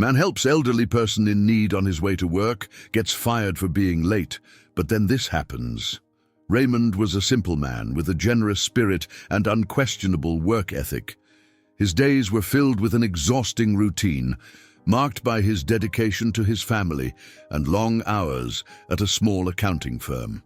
Man helps elderly person in need on his way to work, gets fired for being late, but then this happens. Raymond was a simple man with a generous spirit and unquestionable work ethic. His days were filled with an exhausting routine, marked by his dedication to his family and long hours at a small accounting firm.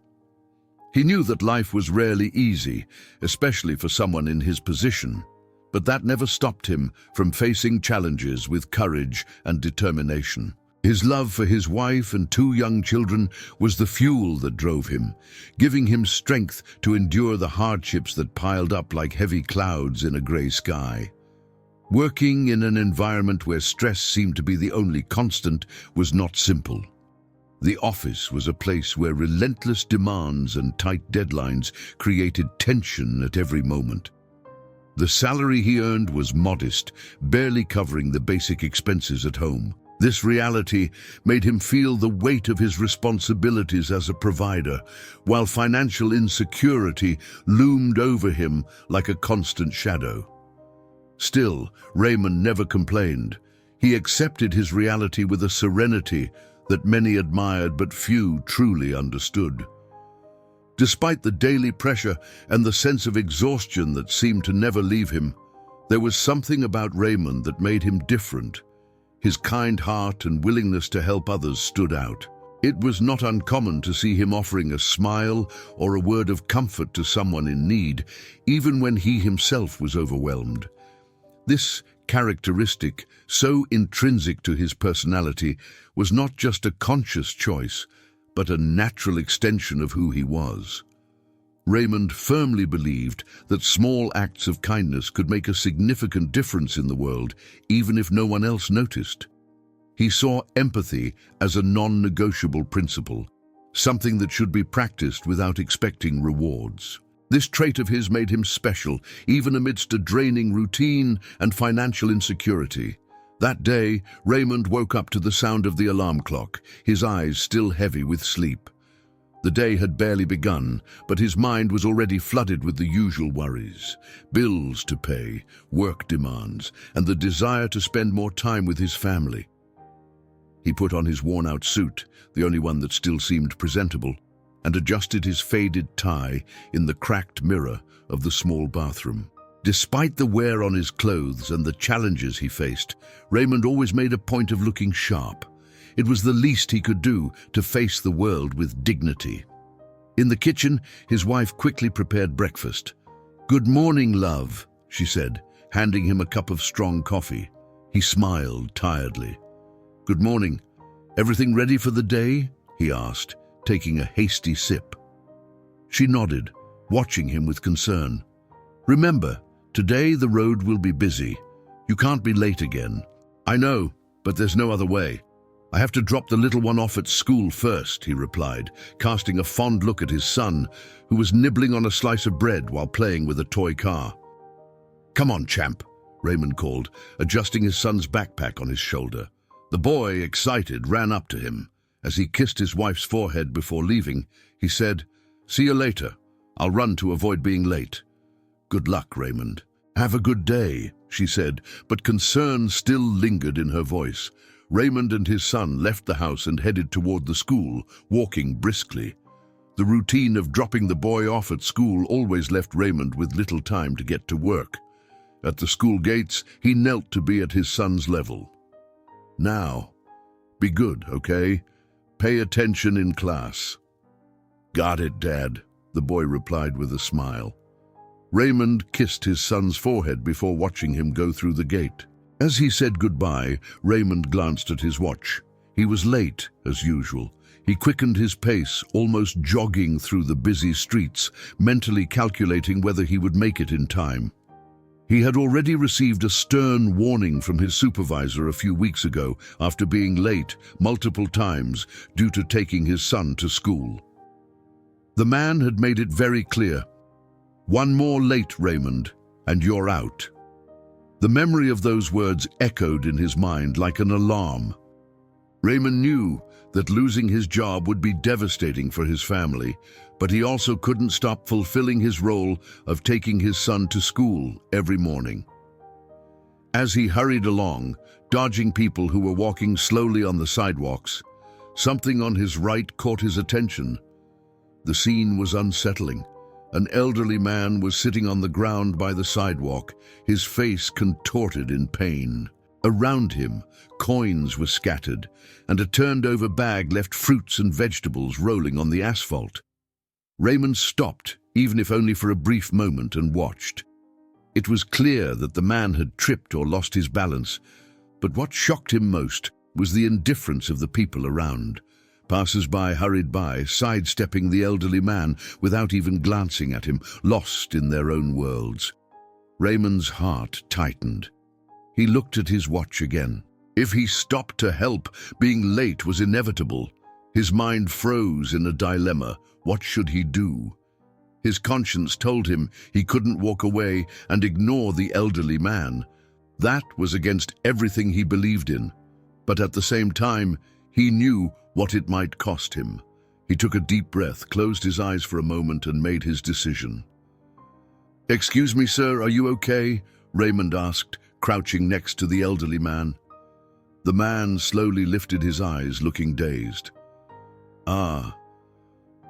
He knew that life was rarely easy, especially for someone in his position, but that never stopped him from facing challenges with courage and determination. His love for his wife and 2 young children was the fuel that drove him, giving him strength to endure the hardships that piled up like heavy clouds in a gray sky. Working in an environment where stress seemed to be the only constant was not simple. The office was a place where relentless demands and tight deadlines created tension at every moment. The salary he earned was modest, barely covering the basic expenses at home. This reality made him feel the weight of his responsibilities as a provider, while financial insecurity loomed over him like a constant shadow. Still, Raymond never complained. He accepted his reality with a serenity that many admired but few truly understood. Despite the daily pressure and the sense of exhaustion that seemed to never leave him, there was something about Raymond that made him different. His kind heart and willingness to help others stood out. It was not uncommon to see him offering a smile or a word of comfort to someone in need, even when he himself was overwhelmed. This characteristic, so intrinsic to his personality, was not just a conscious choice, but a natural extension of who he was. Raymond firmly believed that small acts of kindness could make a significant difference in the world, even if no one else noticed. He saw empathy as a non-negotiable principle, something that should be practiced without expecting rewards. This trait of his made him special, even amidst a draining routine and financial insecurity. That day, Raymond woke up to the sound of the alarm clock, his eyes still heavy with sleep. The day had barely begun, but his mind was already flooded with the usual worries: bills to pay, work demands, and the desire to spend more time with his family. He put on his worn-out suit, the only one that still seemed presentable, and adjusted his faded tie in the cracked mirror of the small bathroom. Despite the wear on his clothes and the challenges he faced, Raymond always made a point of looking sharp. It was the least he could do to face the world with dignity. In the kitchen, his wife quickly prepared breakfast. "Good morning, love," she said, handing him a cup of strong coffee. He smiled tiredly. "Good morning. Everything ready for the day?" he asked, taking a hasty sip. She nodded, watching him with concern. "Remember, today the road will be busy. You can't be late again." "I know, but there's no other way. I have to drop the little one off at school first," he replied, casting a fond look at his son, who was nibbling on a slice of bread while playing with a toy car. "Come on, champ," Raymond called, adjusting his son's backpack on his shoulder. The boy, excited, ran up to him. As he kissed his wife's forehead before leaving, he said, "See you later. I'll run to avoid being late." "Good luck, Raymond." "Have a good day," she said, but concern still lingered in her voice. Raymond and his son left the house and headed toward the school, walking briskly. The routine of dropping the boy off at school always left Raymond with little time to get to work. At the school gates, he knelt to be at his son's level. "Now, be good, okay? Pay attention in class." "Got it, Dad," the boy replied with a smile. Raymond kissed his son's forehead before watching him go through the gate. As he said goodbye, Raymond glanced at his watch. He was late, as usual. He quickened his pace, almost jogging through the busy streets, mentally calculating whether he would make it in time. He had already received a stern warning from his supervisor a few weeks ago after being late multiple times due to taking his son to school. The man had made it very clear: "One more late, Raymond, and you're out." The memory of those words echoed in his mind like an alarm. Raymond knew that losing his job would be devastating for his family, but he also couldn't stop fulfilling his role of taking his son to school every morning. As he hurried along, dodging people who were walking slowly on the sidewalks. Something on his right caught his attention. The scene was unsettling. An elderly man was sitting on the ground by the sidewalk, his face contorted in pain. Around him, coins were scattered, and a turned-over bag left fruits and vegetables rolling on the asphalt. Raymond stopped, even if only for a brief moment, and watched. It was clear that the man had tripped or lost his balance, but what shocked him most was the indifference of the people around. Passers-by hurried by, sidestepping the elderly man without even glancing at him, lost in their own worlds. Raymond's heart tightened. He looked at his watch again. If he stopped to help, being late was inevitable. His mind froze in a dilemma. What should he do? His conscience told him he couldn't walk away and ignore the elderly man. That was against everything he believed in. But at the same time, he knew what it might cost him. He took a deep breath, closed his eyes for a moment, and made his decision. "Excuse me, sir, are you okay?" Raymond asked, crouching next to the elderly man. The man slowly lifted his eyes, looking dazed. "Ah,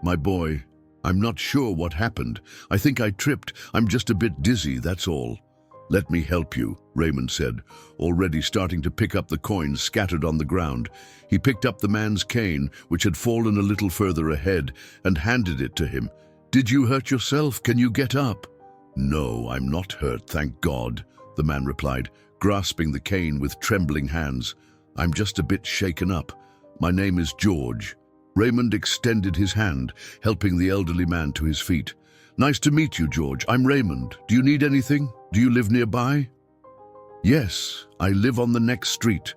my boy, I'm not sure what happened. I think I tripped. I'm just a bit dizzy, that's all." "Let me help you," Raymond said, already starting to pick up the coins scattered on the ground. He picked up the man's cane, which had fallen a little further ahead, and handed it to him. "Did you hurt yourself? Can you get up?" "No, I'm not hurt, thank God," the man replied, grasping the cane with trembling hands. "I'm just a bit shaken up. My name is George." Raymond extended his hand, helping the elderly man to his feet. "Nice to meet you, George. I'm Raymond. Do you need anything? Do you live nearby?" "Yes, I live on the next street.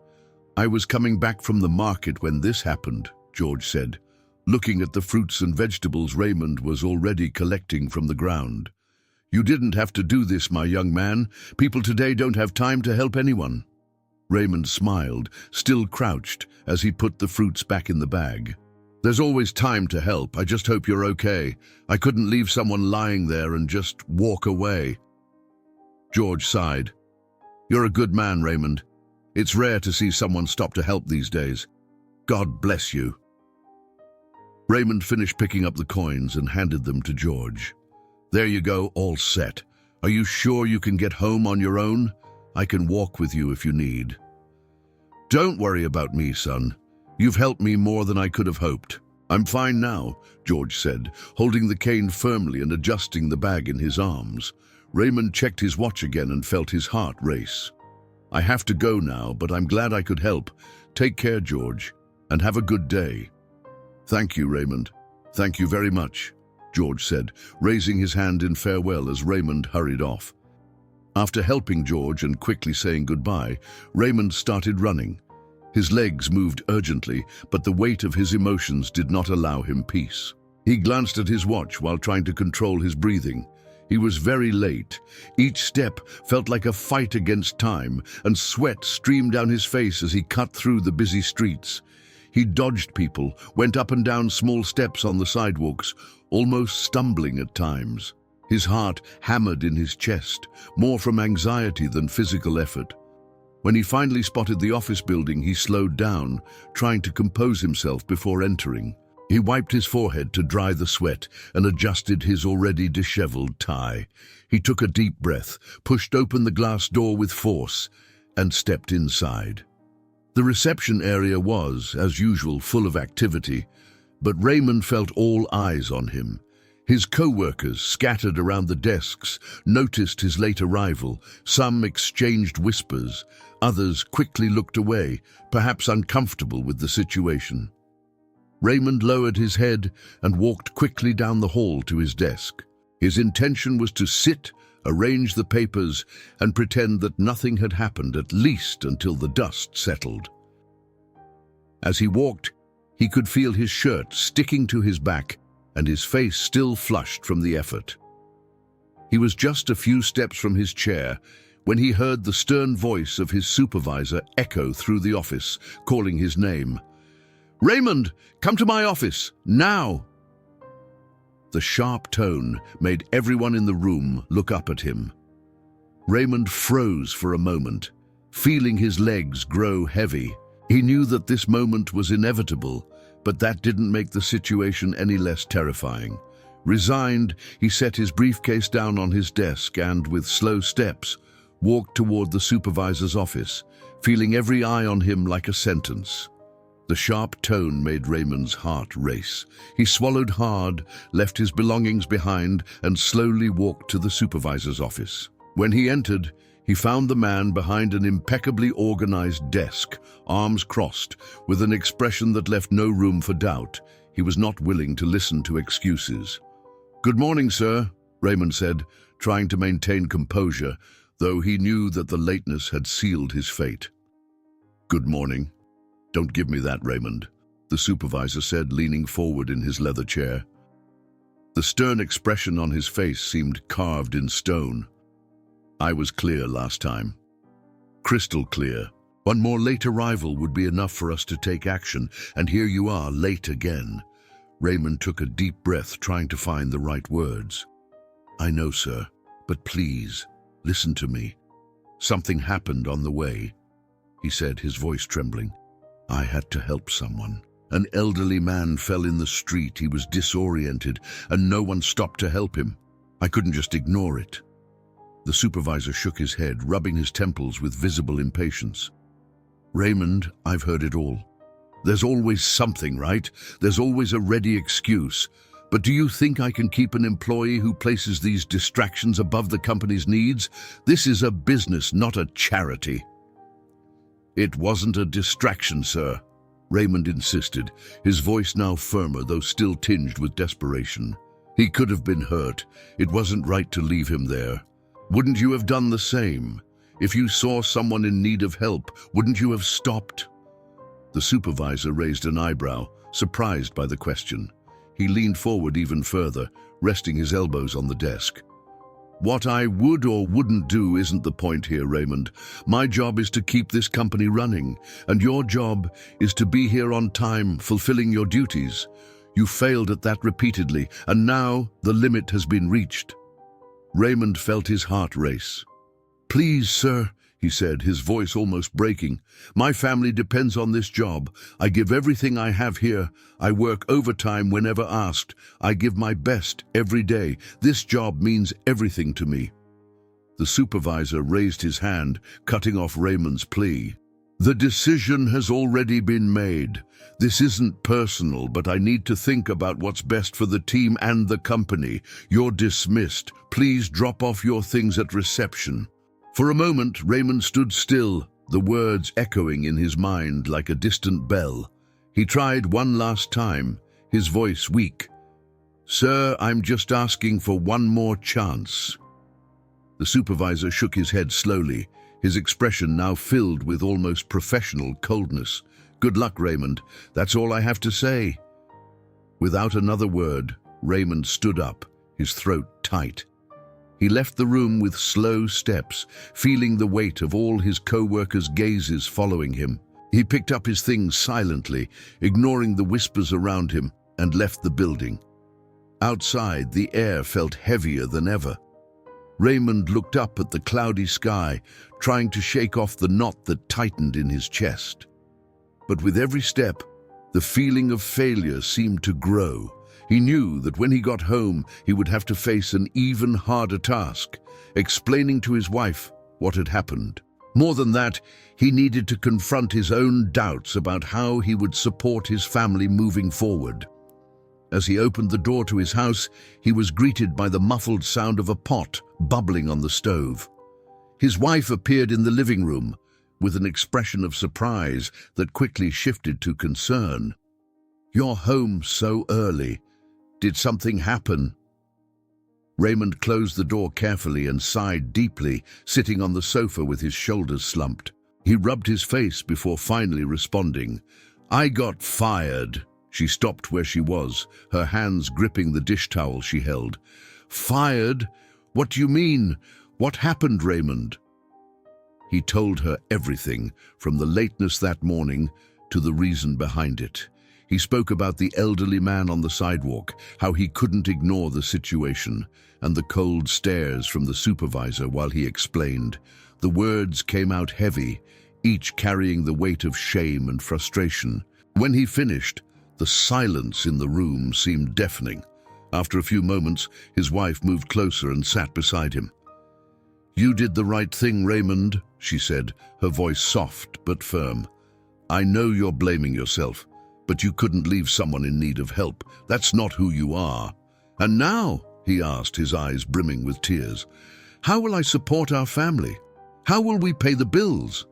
I was coming back from the market when this happened," George said, looking at the fruits and vegetables Raymond was already collecting from the ground. "You didn't have to do this, my young man. People today don't have time to help anyone." Raymond smiled, still crouched, as he put the fruits back in the bag. "There's always time to help. I just hope you're okay. I couldn't leave someone lying there and just walk away." George sighed. "You're a good man, Raymond. It's rare to see someone stop to help these days. God bless you." Raymond finished picking up the coins and handed them to George. "There you go, all set. Are you sure you can get home on your own? I can walk with you if you need." "Don't worry about me, son. You've helped me more than I could have hoped. I'm fine now," George said, holding the cane firmly and adjusting the bag in his arms. Raymond checked his watch again and felt his heart race. "I have to go now, but I'm glad I could help. Take care, George, and have a good day." "Thank you, Raymond. Thank you very much," George said, raising his hand in farewell as Raymond hurried off. After helping George and quickly saying goodbye, Raymond started running. His legs moved urgently, but the weight of his emotions did not allow him peace. He glanced at his watch while trying to control his breathing. He was very late. Each step felt like a fight against time, and sweat streamed down his face as he cut through the busy streets. He dodged people, went up and down small steps on the sidewalks, almost stumbling at times. His heart hammered in his chest, more from anxiety than physical effort. When he finally spotted the office building, he slowed down, trying to compose himself before entering. He wiped his forehead to dry the sweat and adjusted his already disheveled tie. He took a deep breath, pushed open the glass door with force, and stepped inside. The reception area was, as usual, full of activity, but Raymond felt all eyes on him. His co-workers, scattered around the desks, noticed his late arrival. Some exchanged whispers. Others quickly looked away, perhaps uncomfortable with the situation. Raymond lowered his head and walked quickly down the hall to his desk. His intention was to sit, arrange the papers, and pretend that nothing had happened, at least until the dust settled. As he walked, he could feel his shirt sticking to his back and his face still flushed from the effort. He was just a few steps from his chair when he heard the stern voice of his supervisor echo through the office, calling his name. "Raymond, come to my office, now!" The sharp tone made everyone in the room look up at him. Raymond froze for a moment, feeling his legs grow heavy. He knew that this moment was inevitable, but that didn't make the situation any less terrifying. Resigned, he set his briefcase down on his desk and, with slow steps, walked toward the supervisor's office, feeling every eye on him like a sentence. The sharp tone made Raymond's heart race. He swallowed hard, left his belongings behind, and slowly walked to the supervisor's office. When he entered, he found the man behind an impeccably organized desk, arms crossed, with an expression that left no room for doubt. He was not willing to listen to excuses. "Good morning, sir," Raymond said, trying to maintain composure, though he knew that the lateness had sealed his fate. "Good morning. Don't give me that, Raymond," the supervisor said, leaning forward in his leather chair. The stern expression on his face seemed carved in stone. "I was clear last time. Crystal clear. One more late arrival would be enough for us to take action, and here you are, late again." Raymond took a deep breath, trying to find the right words. "I know, sir, but please, listen to me. Something happened on the way," he said, his voice trembling. "I had to help someone. An elderly man fell in the street. He was disoriented, and no one stopped to help him. I couldn't just ignore it." The supervisor shook his head, rubbing his temples with visible impatience. "Raymond, I've heard it all. There's always something, right? There's always a ready excuse. But do you think I can keep an employee who places these distractions above the company's needs? This is a business, not a charity." "It wasn't a distraction, sir," Raymond insisted, his voice now firmer, though still tinged with desperation. "He could have been hurt. It wasn't right to leave him there. Wouldn't you have done the same? If you saw someone in need of help, wouldn't you have stopped?" The supervisor raised an eyebrow, surprised by the question. He leaned forward even further, resting his elbows on the desk. "What I would or wouldn't do isn't the point here, Raymond. My job is to keep this company running, and your job is to be here on time, fulfilling your duties. You failed at that repeatedly, and now the limit has been reached." Raymond felt his heart race. "Please, sir," he said, his voice almost breaking. "My family depends on this job. I give everything I have here. I work overtime whenever asked. I give my best every day. This job means everything to me." The supervisor raised his hand, cutting off Raymond's plea. "The decision has already been made. This isn't personal, but I need to think about what's best for the team and the company. You're dismissed. Please drop off your things at reception." For a moment, Raymond stood still, the words echoing in his mind like a distant bell. He tried one last time, his voice weak. "Sir, I'm just asking for one more chance." The supervisor shook his head slowly, his expression now filled with almost professional coldness. "Good luck, Raymond. That's all I have to say." Without another word, Raymond stood up, his throat tight. He left the room with slow steps, feeling the weight of all his co-workers' gazes following him. He picked up his things silently, ignoring the whispers around him, and left the building. Outside, the air felt heavier than ever. Raymond looked up at the cloudy sky, trying to shake off the knot that tightened in his chest. But with every step, the feeling of failure seemed to grow. He knew that when he got home, he would have to face an even harder task, explaining to his wife what had happened. More than that, he needed to confront his own doubts about how he would support his family moving forward. As he opened the door to his house, he was greeted by the muffled sound of a pot bubbling on the stove. His wife appeared in the living room, with an expression of surprise that quickly shifted to concern. "You're home so early. Did something happen?" Raymond closed the door carefully and sighed deeply, sitting on the sofa with his shoulders slumped. He rubbed his face before finally responding. "I got fired." She stopped where she was, her hands gripping the dish towel she held. "Fired? What do you mean? What happened, Raymond?" He told her everything, from the lateness that morning to the reason behind it. He spoke about the elderly man on the sidewalk, how he couldn't ignore the situation, and the cold stares from the supervisor while he explained. The words came out heavy, each carrying the weight of shame and frustration. When he finished, the silence in the room seemed deafening. After a few moments, his wife moved closer and sat beside him. "You did the right thing, Raymond," she said, her voice soft but firm. "I know you're blaming yourself, but you couldn't leave someone in need of help. That's not who you are." "And now," he asked, his eyes brimming with tears, "how will I support our family? How will we pay the bills?"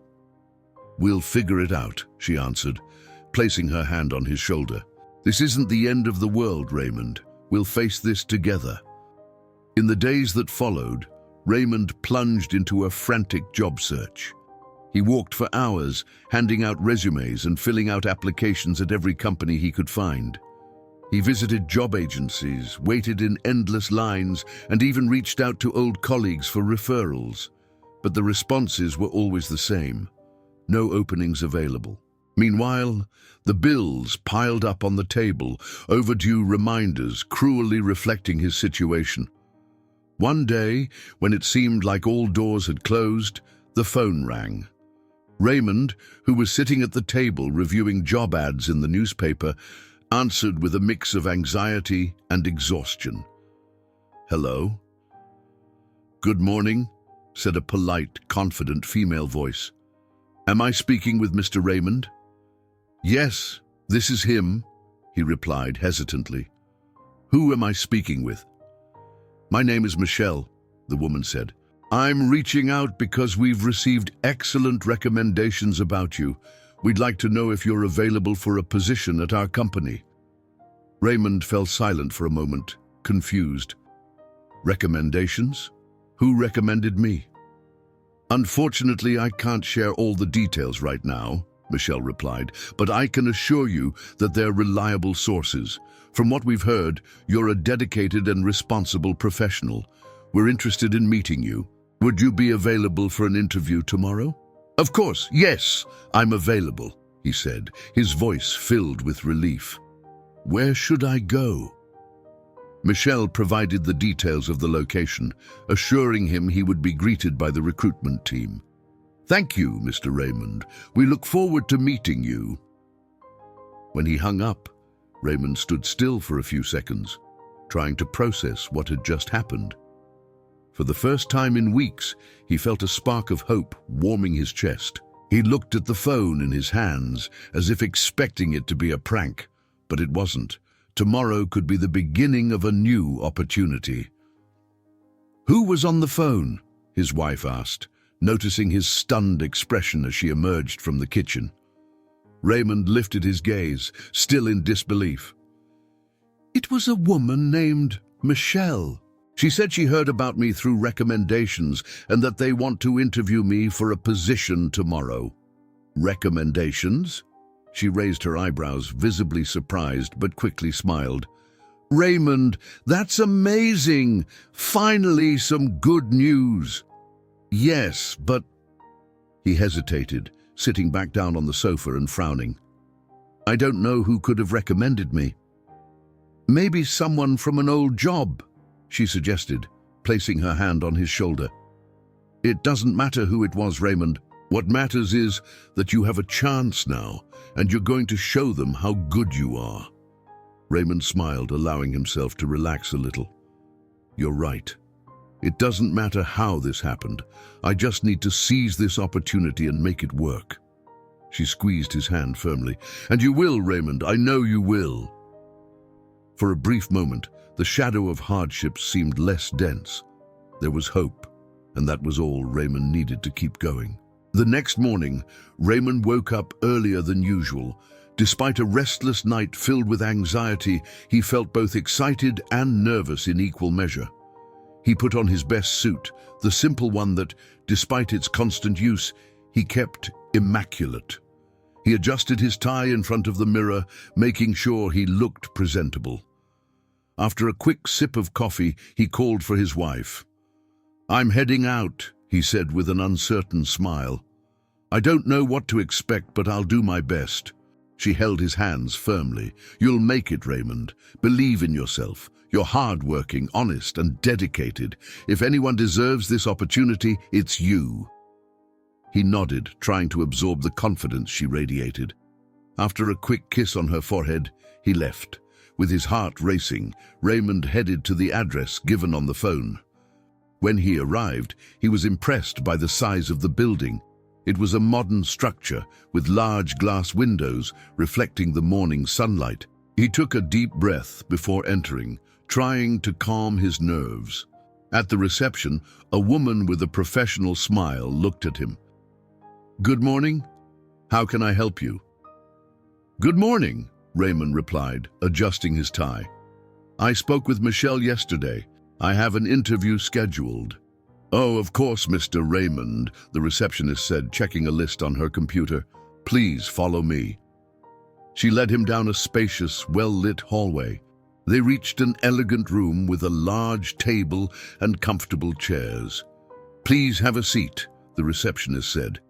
"We'll figure it out," she answered, placing her hand on his shoulder. "This isn't the end of the world, Raymond. We'll face this together." In the days that followed, Raymond plunged into a frantic job search. He walked for hours, handing out resumes and filling out applications at every company he could find. He visited job agencies, waited in endless lines, and even reached out to old colleagues for referrals. But the responses were always the same: no openings available. Meanwhile, the bills piled up on the table, overdue reminders cruelly reflecting his situation. One day, when it seemed like all doors had closed, the phone rang. Raymond, who was sitting at the table reviewing job ads in the newspaper, answered with a mix of anxiety and exhaustion. "Hello?" "Good morning," said a polite, confident female voice. "Am I speaking with Mr. Raymond?" "Yes, this is him," he replied hesitantly. "Who am I speaking with?" "My name is Michelle," the woman said. "I'm reaching out because we've received excellent recommendations about you. We'd like to know if you're available for a position at our company." Raymond fell silent for a moment, confused. "Recommendations? Who recommended me?" "Unfortunately, I can't share all the details right now," Michelle replied, "but I can assure you that they're reliable sources. From what we've heard, you're a dedicated and responsible professional. We're interested in meeting you. Would you be available for an interview tomorrow?" "Of course, yes, I'm available," he said, his voice filled with relief. "Where should I go?" Michelle provided the details of the location, assuring him he would be greeted by the recruitment team. "Thank you, Mr. Raymond. We look forward to meeting you." When he hung up, Raymond stood still for a few seconds, trying to process what had just happened. For the first time in weeks, he felt a spark of hope warming his chest. He looked at the phone in his hands, as if expecting it to be a prank, but it wasn't. Tomorrow could be the beginning of a new opportunity. "Who was on the phone?" his wife asked, noticing his stunned expression as she emerged from the kitchen. Raymond lifted his gaze, still in disbelief. "It was a woman named Michelle. She said she heard about me through recommendations and that they want to interview me for a position tomorrow." "Recommendations?" She raised her eyebrows, visibly surprised, but quickly smiled. "Raymond, that's amazing! Finally, some good news." "Yes, but—" He hesitated, sitting back down on the sofa and frowning. "I don't know who could have recommended me." "Maybe someone from an old job," she suggested, placing her hand on his shoulder. "It doesn't matter who it was, Raymond. What matters is that you have a chance now, and you're going to show them how good you are." Raymond smiled, allowing himself to relax a little. "You're right. It doesn't matter how this happened. I just need to seize this opportunity and make it work." She squeezed his hand firmly. "And you will, Raymond. I know you will." For a brief moment, the shadow of hardship seemed less dense. There was hope, and that was all Raymond needed to keep going. The next morning, Raymond woke up earlier than usual. Despite a restless night filled with anxiety, he felt both excited and nervous in equal measure. He put on his best suit, the simple one that, despite its constant use, he kept immaculate. He adjusted his tie in front of the mirror, making sure he looked presentable. After a quick sip of coffee, he called for his wife. "I'm heading out," he said with an uncertain smile. "I don't know what to expect, but I'll do my best." She held his hands firmly. "You'll make it, Raymond. Believe in yourself. You're hardworking, honest, and dedicated. If anyone deserves this opportunity, it's you." He nodded, trying to absorb the confidence she radiated. After a quick kiss on her forehead, he left. With his heart racing, Raymond headed to the address given on the phone. When he arrived, he was impressed by the size of the building. It was a modern structure with large glass windows reflecting the morning sunlight. He took a deep breath before entering, trying to calm his nerves. At the reception, a woman with a professional smile looked at him. "Good morning. How can I help you?" "Good morning," Raymond replied, adjusting his tie. "I spoke with Michelle yesterday. I have an interview scheduled." "Oh, of course, Mr. Raymond," the receptionist said, checking a list on her computer. "Please follow me." She led him down a spacious, well-lit hallway. They reached an elegant room with a large table and comfortable chairs. "Please have a seat," the receptionist said.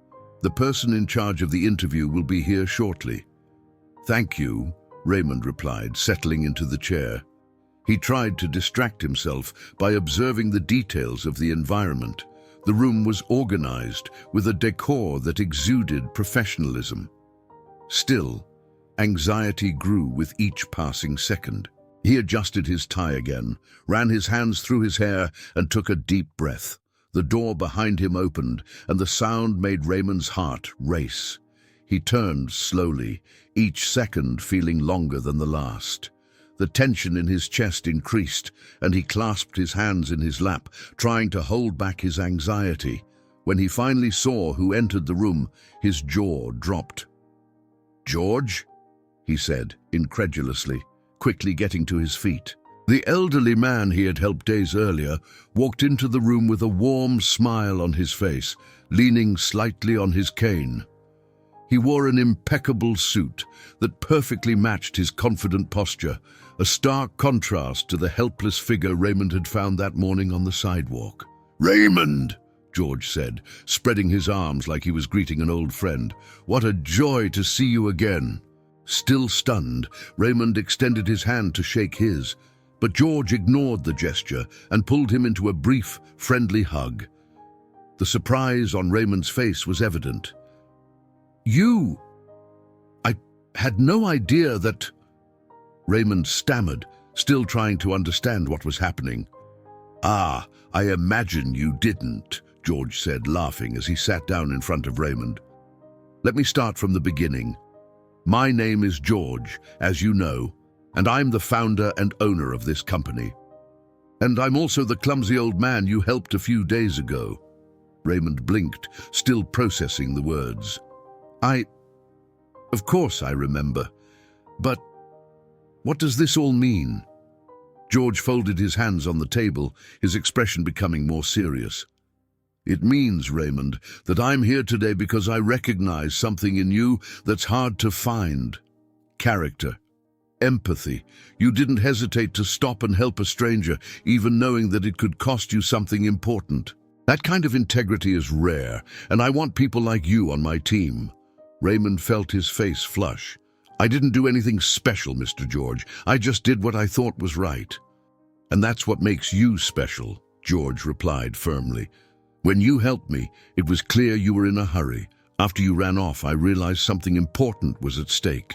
"The person in charge of the interview will be here shortly." "Thank you," Raymond replied, settling into the chair. He tried to distract himself by observing the details of the environment. The room was organized with a decor that exuded professionalism. Still, anxiety grew with each passing second. He adjusted his tie again, ran his hands through his hair, and took a deep breath. The door behind him opened, and the sound made Raymond's heart race. He turned slowly, each second feeling longer than the last. The tension in his chest increased, and he clasped his hands in his lap, trying to hold back his anxiety. When he finally saw who entered the room, his jaw dropped. "George?" he said, incredulously, quickly getting to his feet. The elderly man he had helped days earlier walked into the room with a warm smile on his face, leaning slightly on his cane. He wore an impeccable suit that perfectly matched his confident posture, a stark contrast to the helpless figure Raymond had found that morning on the sidewalk. "Raymond!" George said, spreading his arms like he was greeting an old friend. "What a joy to see you again." Still stunned, Raymond extended his hand to shake his, but George ignored the gesture and pulled him into a brief, friendly hug. The surprise on Raymond's face was evident. "You... I had no idea that..." Raymond stammered, still trying to understand what was happening. "Ah, I imagine you didn't," George said, laughing as he sat down in front of Raymond. "Let me start from the beginning. My name is George, as you know, and I'm the founder and owner of this company. And I'm also the clumsy old man you helped a few days ago." Raymond blinked, still processing the words. Of course I remember. But what does this all mean?" George folded his hands on the table, his expression becoming more serious. "It means, Raymond, that I'm here today because I recognize something in you that's hard to find. Character. Empathy. You didn't hesitate to stop and help a stranger, even knowing that it could cost you something important. That kind of integrity is rare, and I want people like you on my team." Raymond felt his face flush. "I didn't do anything special, Mr. George. I just did what I thought was right." "And that's what makes you special," George replied firmly. "When you helped me, it was clear you were in a hurry. After you ran off, I realized something important was at stake.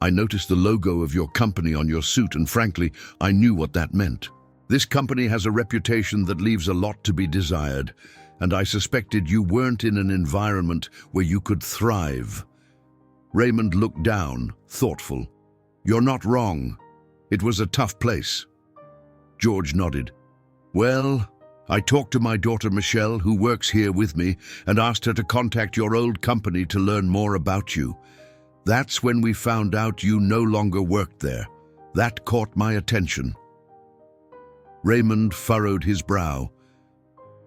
I noticed the logo of your company on your suit, and frankly, I knew what that meant. This company has a reputation that leaves a lot to be desired, and I suspected you weren't in an environment where you could thrive." Raymond looked down, thoughtful. "You're not wrong. It was a tough place." George nodded. "Well, I talked to my daughter Michelle, who works here with me, and asked her to contact your old company to learn more about you. That's when we found out you no longer worked there. That caught my attention." Raymond furrowed his brow.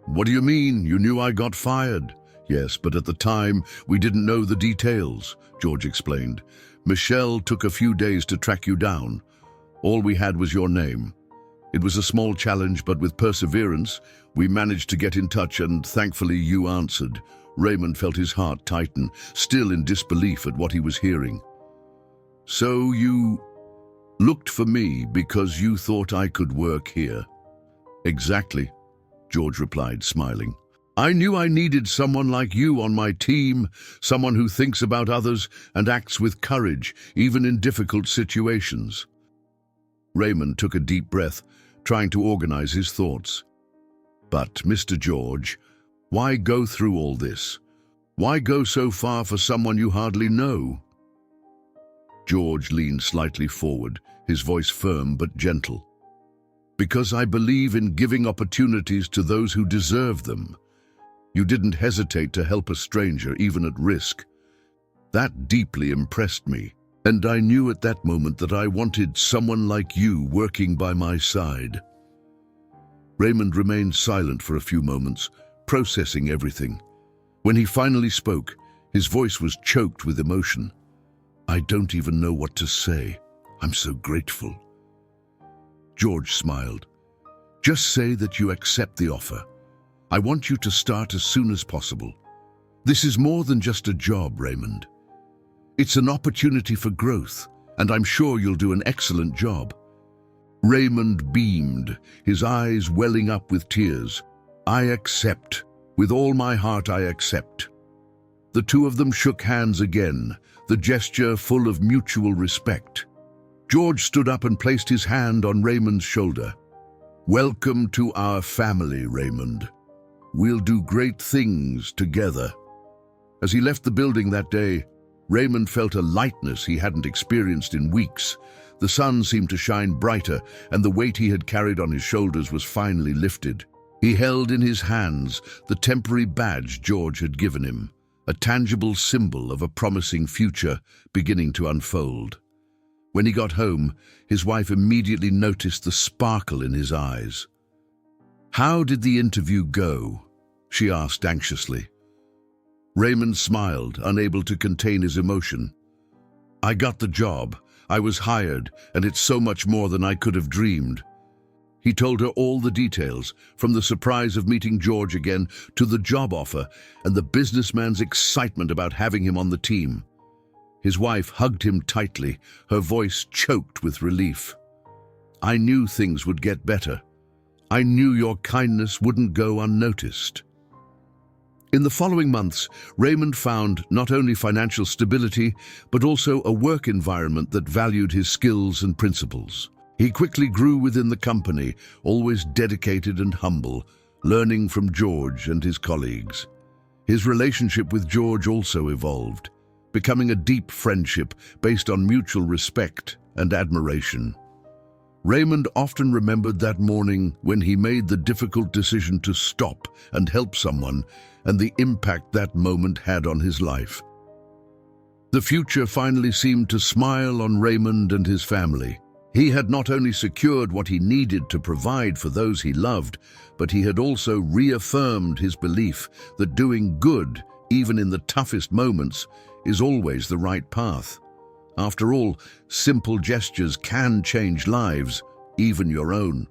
"What do you mean? You knew I got fired?" "Yes, but at the time, we didn't know the details," George explained. "Michelle took a few days to track you down. All we had was your name. It was a small challenge, but with perseverance, we managed to get in touch, and thankfully you answered." Raymond felt his heart tighten, still in disbelief at what he was hearing. "So you looked for me because you thought I could work here?" "Exactly," George replied, smiling. I knew I needed someone like you on my team, someone who thinks about others and acts with courage, even in difficult situations. Raymond took a deep breath, trying to organize his thoughts. But, Mr. George, why go through all this? Why go so far for someone you hardly know? George leaned slightly forward, his voice firm but gentle. Because I believe in giving opportunities to those who deserve them. You didn't hesitate to help a stranger, even at risk. That deeply impressed me, and I knew at that moment that I wanted someone like you working by my side. Raymond remained silent for a few moments, processing everything. When he finally spoke, his voice was choked with emotion. I don't even know what to say. I'm so grateful. George smiled. Just say that you accept the offer. I want you to start as soon as possible. This is more than just a job, Raymond. It's an opportunity for growth, and I'm sure you'll do an excellent job. Raymond beamed, his eyes welling up with tears. I accept. With all my heart, I accept. The two of them shook hands again, the gesture full of mutual respect. George stood up and placed his hand on Raymond's shoulder. Welcome to our family, Raymond. We'll do great things together. As he left the building that day, Raymond felt a lightness he hadn't experienced in weeks. The sun seemed to shine brighter, and the weight he had carried on his shoulders was finally lifted. He held in his hands the temporary badge George had given him, a tangible symbol of a promising future beginning to unfold. When he got home, his wife immediately noticed the sparkle in his eyes. How did the interview go? She asked anxiously. Raymond smiled, unable to contain his emotion. I got the job. I was hired, and it's so much more than I could have dreamed. He told her all the details, from the surprise of meeting George again to the job offer and the businessman's excitement about having him on the team. His wife hugged him tightly, her voice choked with relief. I knew things would get better. I knew your kindness wouldn't go unnoticed. In the following months, Raymond found not only financial stability, but also a work environment that valued his skills and principles. He quickly grew within the company, always dedicated and humble, learning from George and his colleagues. His relationship with George also evolved, becoming a deep friendship based on mutual respect and admiration. Raymond often remembered that morning when he made the difficult decision to stop and help someone, and the impact that moment had on his life. The future finally seemed to smile on Raymond and his family. He had not only secured what he needed to provide for those he loved, but he had also reaffirmed his belief that doing good, even in the toughest moments, is always the right path. After all, simple gestures can change lives, even your own.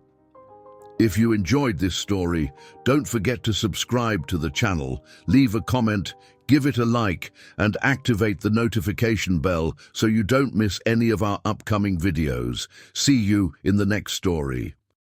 If you enjoyed this story, don't forget to subscribe to the channel, leave a comment, give it a like, and activate the notification bell so you don't miss any of our upcoming videos. See you in the next story.